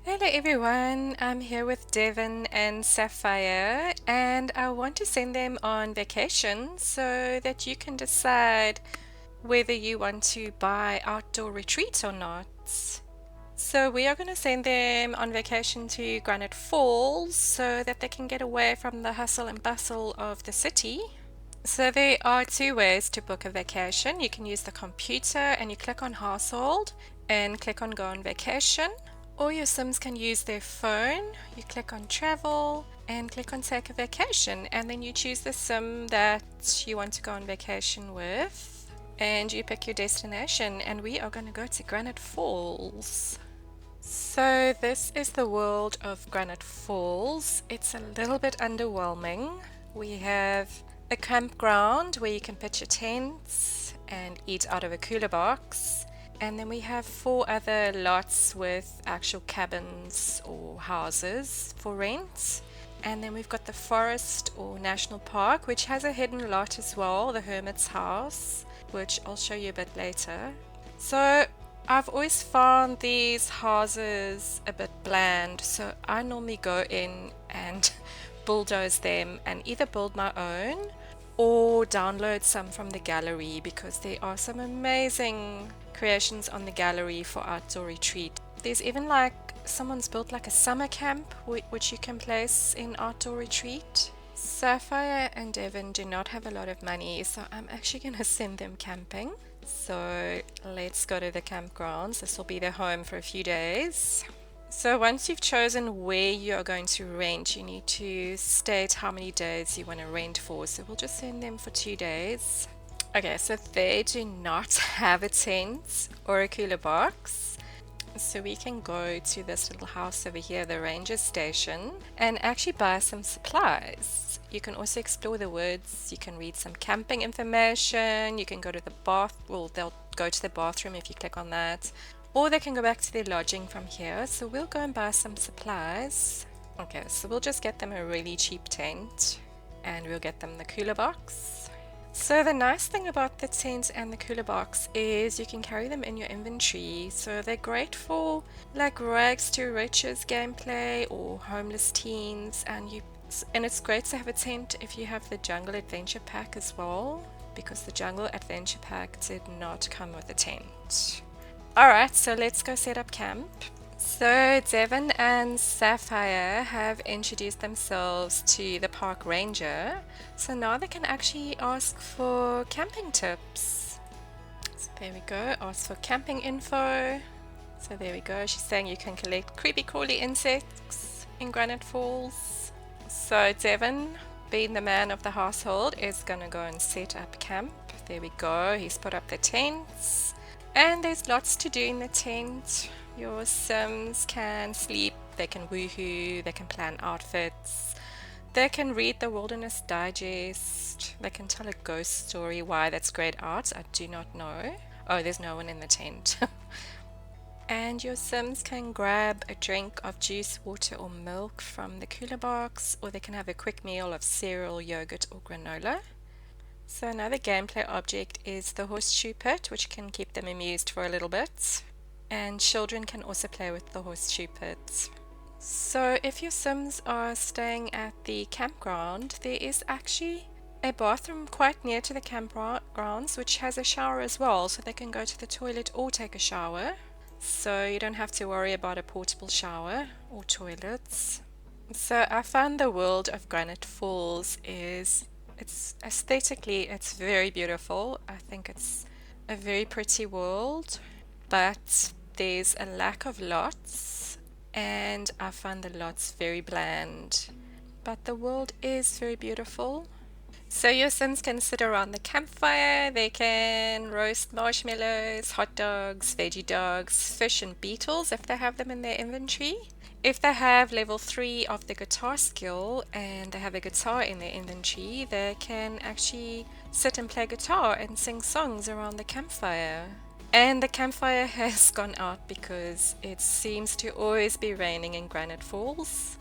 Hello everyone, I'm here with Devin and Sapphire, and I want to send them on vacation so that you can decide whether you want to buy outdoor retreats or not. So, we are going to send them on vacation to Granite Falls so that they can get away from the hustle and bustle of the city. So, there are two ways to book a vacation. You can use the computer and you click on household and click on go on vacation. Or your Sims can use their phone. You click on travel and click on take a vacation, and then you choose the Sim that you want to go on vacation with, and you pick your destination. And we are going to go to Granite Falls. So, this is the world of Granite Falls. It's a little bit underwhelming. We have a campground where you can pitch your tents and eat out of a cooler box. And then we have four other lots with actual cabins or houses for rent. And then we've got the forest or national park, which has a hidden lot as well, the Hermit's House, which I'll show you a bit later. So I've always found these houses a bit bland, so I normally go in and bulldoze them and either build my own or download some from the gallery because there are some amazing creations on the gallery for outdoor retreat. There's even like someone's built like a summer camp which you can place in outdoor retreat. Sapphire and Devin do not have a lot of money, so I'm actually going to send them camping. So let's go to the campgrounds. This will be their home for a few days. So once you've chosen where you are going to rent, you need to state how many days you want to rent for. So we'll just send them for 2 days. Okay, so they do not have a tent or a cooler box. So we can go to this little house over here, the ranger station, and actually buy some supplies. You can also explore the woods, you can read some camping information, you can go to the bath, well, they'll go to the bathroom if you click on that, or they can go back to their lodging from here. So we'll go and buy some supplies. Okay, so we'll just get them a really cheap tent and we'll get them the cooler box. So the nice thing about the tent and the cooler box is you can carry them in your inventory. So they're great for like rags to riches gameplay or homeless teens, and it's great to have a tent if you have the Jungle Adventure Pack as well, because the Jungle Adventure Pack did not come with a tent. Alright, so let's go set up camp. So Devin and Sapphire have introduced themselves to the park ranger, so now they can actually ask for camping tips. So there we go, ask for camping info. So there we go, she's saying you can collect creepy crawly insects in Granite Falls. So Devin, being the man of the household, is gonna go and set up camp. There we go, he's put up the tents. And there's lots to do in the tent. Your Sims can sleep, they can woohoo, they can plan outfits, they can read the Wilderness Digest, they can tell a ghost story. Why that's grayed out, I do not know. Oh, there's no one in the tent. And your Sims can grab a drink of juice, water, or milk from the cooler box, or they can have a quick meal of cereal, yogurt, or granola. So another gameplay object is the horseshoe pit, which can keep them amused for a little bit. And children can also play with the horseshoe pit. So if your Sims are staying at the campground, there is actually a bathroom quite near to the campgrounds which has a shower as well, so they can go to the toilet or take a shower. So you don't have to worry about a portable shower or toilets. So I found the world of Granite Falls it's aesthetically it's very beautiful. I think it's a very pretty world, but there's a lack of lots, and I find the lots very bland. But the world is very beautiful. So your Sims can sit around the campfire, they can roast marshmallows, hot dogs, veggie dogs, fish and beetles if they have them in their inventory. If they have level 3 of the guitar skill and they have a guitar in their inventory, they can actually sit and play guitar and sing songs around the campfire. And the campfire has gone out because it seems to always be raining in Granite Falls.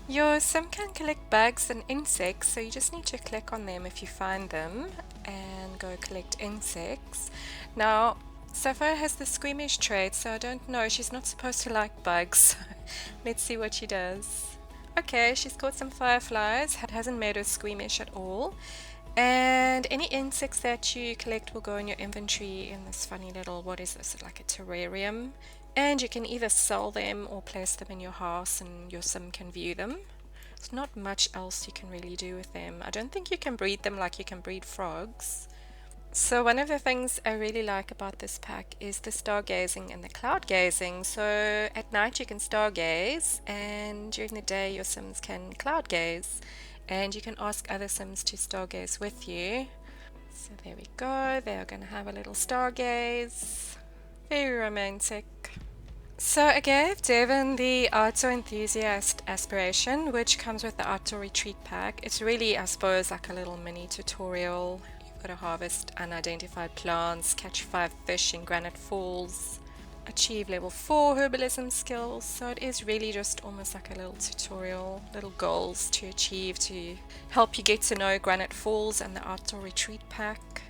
Your Sim can collect bugs and insects, so you just need to click on them if you find them and go collect insects. Now, Sapphire has the squeamish trait, so I don't know. She's not supposed to like bugs. Let's see what she does. Okay, she's caught some fireflies. Hasn't made her squeamish at all. And any insects that you collect will go in your inventory in this funny little, what is this, like a terrarium. And you can either sell them or place them in your house and your sim can view them. There's not much else you can really do with them. I don't think you can breed them like you can breed frogs. So one of the things I really like about this pack is the stargazing and the cloud gazing. So at night you can stargaze, and during the day your sims can cloud gaze, and you can ask other sims to stargaze with you. So there we go, they are going to have a little stargaze. Very romantic. So I gave Devon the Outdoor Enthusiast aspiration, which comes with the Outdoor Retreat pack. It's really, I suppose, like a little mini tutorial. You've got to harvest unidentified plants, catch 5 fish in Granite Falls, achieve level 4 herbalism skills. So it is really just almost like a little tutorial, little goals to achieve to help you get to know Granite Falls and the Outdoor Retreat pack.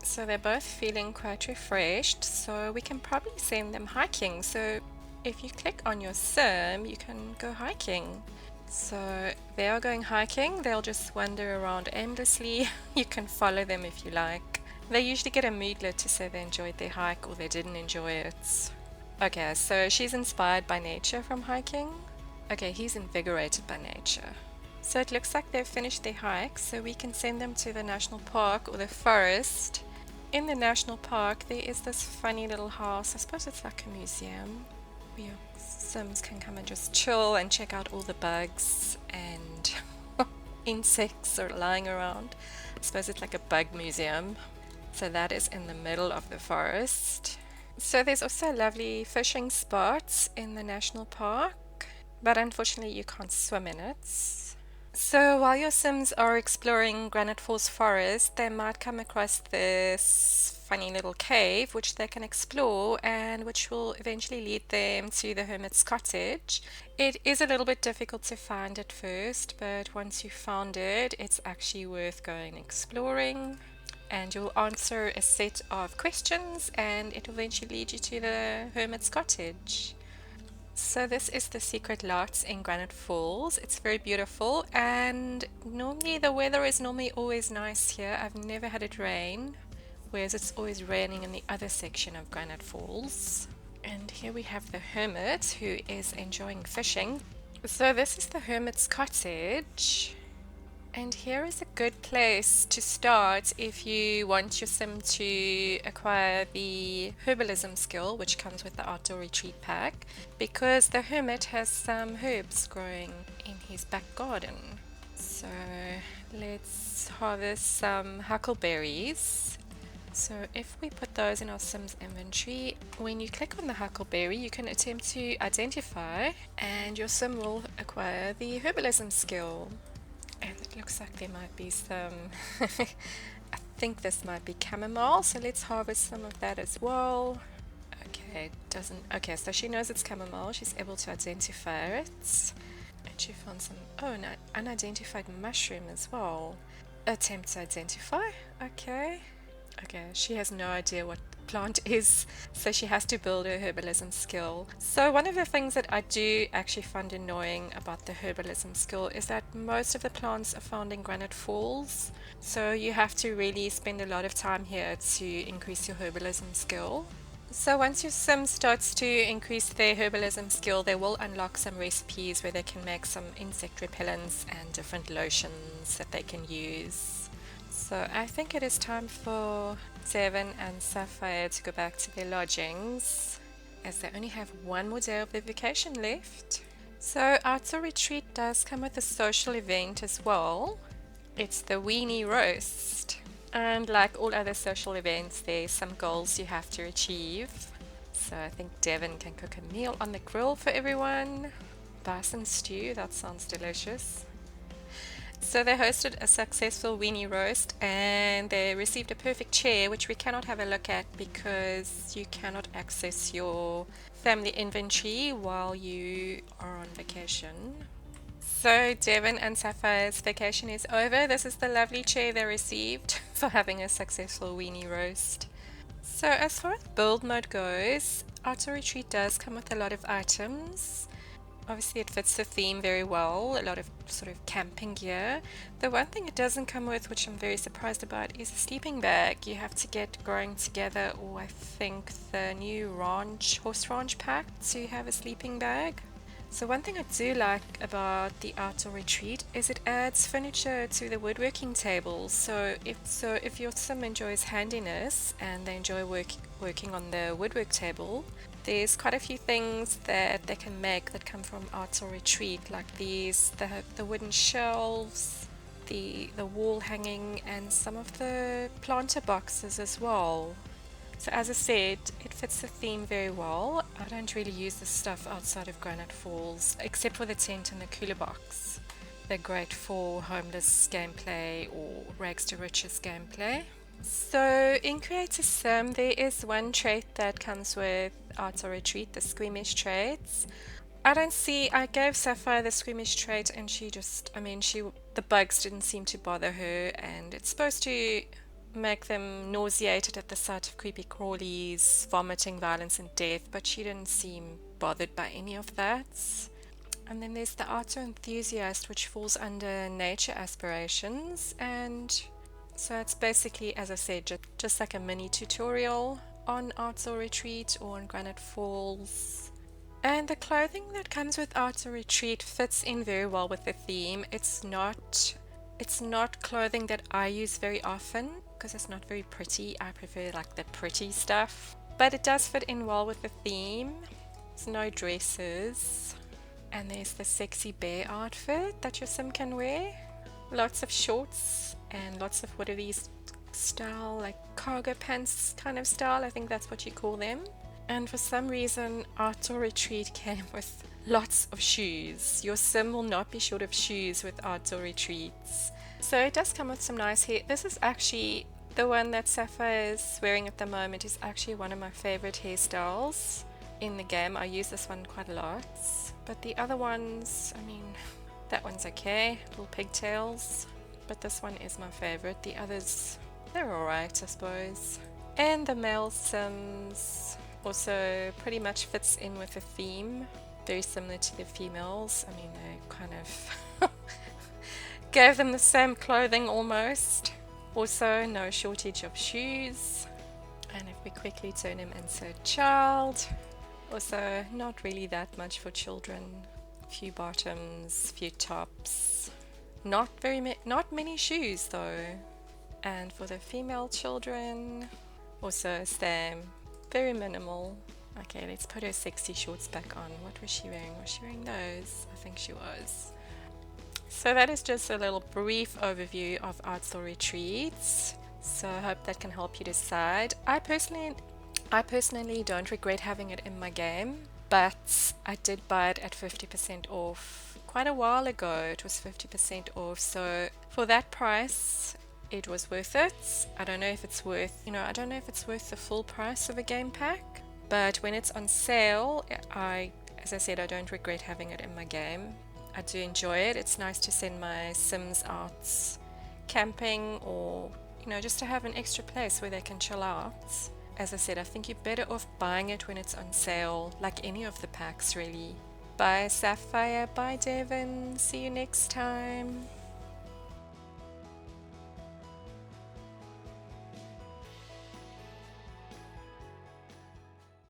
So they're both feeling quite refreshed, so we can probably send them hiking. So if you click on your sim, you can go hiking. So they are going hiking, they'll just wander around aimlessly. You can follow them if you like. They usually get a moodlet to say they enjoyed their hike or they didn't enjoy it. Okay, so she's inspired by nature from hiking. Okay, he's invigorated by nature. So it looks like they've finished their hike, so we can send them to the national park or the forest. In the national park, there is this funny little house. I suppose it's like a museum where your sims can come and just chill and check out all the bugs and insects are lying around. I suppose it's like a bug museum. So that is in the middle of the forest. So there's also lovely fishing spots in the national park, but unfortunately you can't swim in it. So while your sims are exploring Granite Falls Forest, they might come across this funny little cave which they can explore and which will eventually lead them to the hermit's cottage. It is a little bit difficult to find at first, but once you've found it, it's actually worth going exploring. And you'll answer a set of questions and it will eventually lead you to the hermit's cottage. So this is the secret lot in Granite Falls. It's very beautiful and normally the weather is normally always nice here. I've never had it rain, whereas it's always raining in the other section of Granite Falls. And here we have the hermit who is enjoying fishing. So this is the hermit's cottage. And here is a good place to start if you want your sim to acquire the herbalism skill, which comes with the outdoor retreat pack, because the hermit has some herbs growing in his back garden. So let's harvest some huckleberries. So if we put those in our sim's inventory, when you click on the huckleberry, you can attempt to identify and your sim will acquire the herbalism skill. And it looks like there might be some, I think this might be chamomile, so let's harvest some of that as well. Okay, okay, so she knows it's chamomile, she's able to identify it. And she found some, an unidentified mushroom as well. Attempt to identify, okay. Okay, she has no idea what plant is, so she has to build her herbalism skill. So one of the things that I do actually find annoying about the herbalism skill is that most of the plants are found in Granite Falls, so you have to really spend a lot of time here to increase your herbalism skill. So once your sim starts to increase their herbalism skill, they will unlock some recipes where they can make some insect repellents and different lotions that they can use. So I think it is time for Devon and Sapphire to go back to their lodgings, as they only have one more day of their vacation left. So Outdoor Retreat does come with a social event as well. It's the Weenie Roast. And like all other social events, there's some goals you have to achieve. So I think Devon can cook a meal on the grill for everyone. Bison stew, that sounds delicious. So they hosted a successful weenie roast and they received a perfect chair, which we cannot have a look at because you cannot access your family inventory while you are on vacation. So Devon and Sapphire's vacation is over. This is the lovely chair they received for having a successful weenie roast. So as far as build mode goes, Auto Retreat does come with a lot of items. Obviously it fits the theme very well, a lot of sort of camping gear. The one thing it doesn't come with, which I'm very surprised about, is a sleeping bag. You have to get Growing Together, or I think the new horse ranch pack, to have a sleeping bag. So one thing I do like about the outdoor retreat is it adds furniture to the woodworking table. So if your sim enjoys handiness and they enjoy working on the woodwork table, there's quite a few things that they can make that come from outdoor retreat, like the wooden shelves, the wall hanging, and some of the planter boxes as well. So as I said, it fits the theme very well. I don't really use this stuff outside of Granite Falls, except for the tent and the cooler box. They're great for homeless gameplay or rags to riches gameplay. So in Creator Sim, there is one trait that comes with Auto Retreat, the squeamish traits. I gave Sapphire the squeamish trait and the bugs didn't seem to bother her, and it's supposed to make them nauseated at the sight of creepy crawlies, vomiting, violence, and death, but she didn't seem bothered by any of that. And then there's the Auto Enthusiast, which falls under nature aspirations, and so it's basically, as I said, just like a mini tutorial on Auto Retreat or on Granite Falls. And the clothing that comes with Auto Retreat fits in very well with the theme. It's not clothing that I use very often because it's not very pretty. I prefer like the pretty stuff. But it does fit in well with the theme. There's no dresses. And there's the sexy bear outfit that your sim can wear. Lots of shorts and lots of what are these style, like cargo pants kind of style. I think that's what you call them. And for some reason, Auto Retreat came with lots of shoes. Your sim will not be short of shoes with Auto Retreats. So it does come with some nice hair. This is actually the one that Sapphire is wearing at the moment, is actually one of my favorite hairstyles in the game. I use this one quite a lot. But the other ones, that one's okay, little pigtails. But this one is my favorite. The others, they're alright, I suppose. And the male sims also pretty much fits in with the theme, very similar to the females. They kind of gave them the same clothing almost. Also, no shortage of shoes. And if we quickly turn him into a child, also not really that much for children. Few bottoms, few tops. Not many shoes though. And for the female children, also same, very minimal. Okay, let's put her sexy shorts back on. What was she wearing? Was she wearing those? I think she was. So that is just a little brief overview of Outdoor Retreats. So I hope that can help you decide. I personally don't regret having it in my game, but I did buy it at 50% off quite a while ago. It was 50% off, so for that price it was worth it. I don't know if it's worth the full price of a game pack, but when it's on sale, as I said, I don't regret having it in my game. I do enjoy it. It's nice to send my Sims out camping, or just to have an extra place where they can chill out. As I said, I think you're better off buying it when it's on sale, like any of the packs really. Bye Sapphire, bye Devon, see you next time.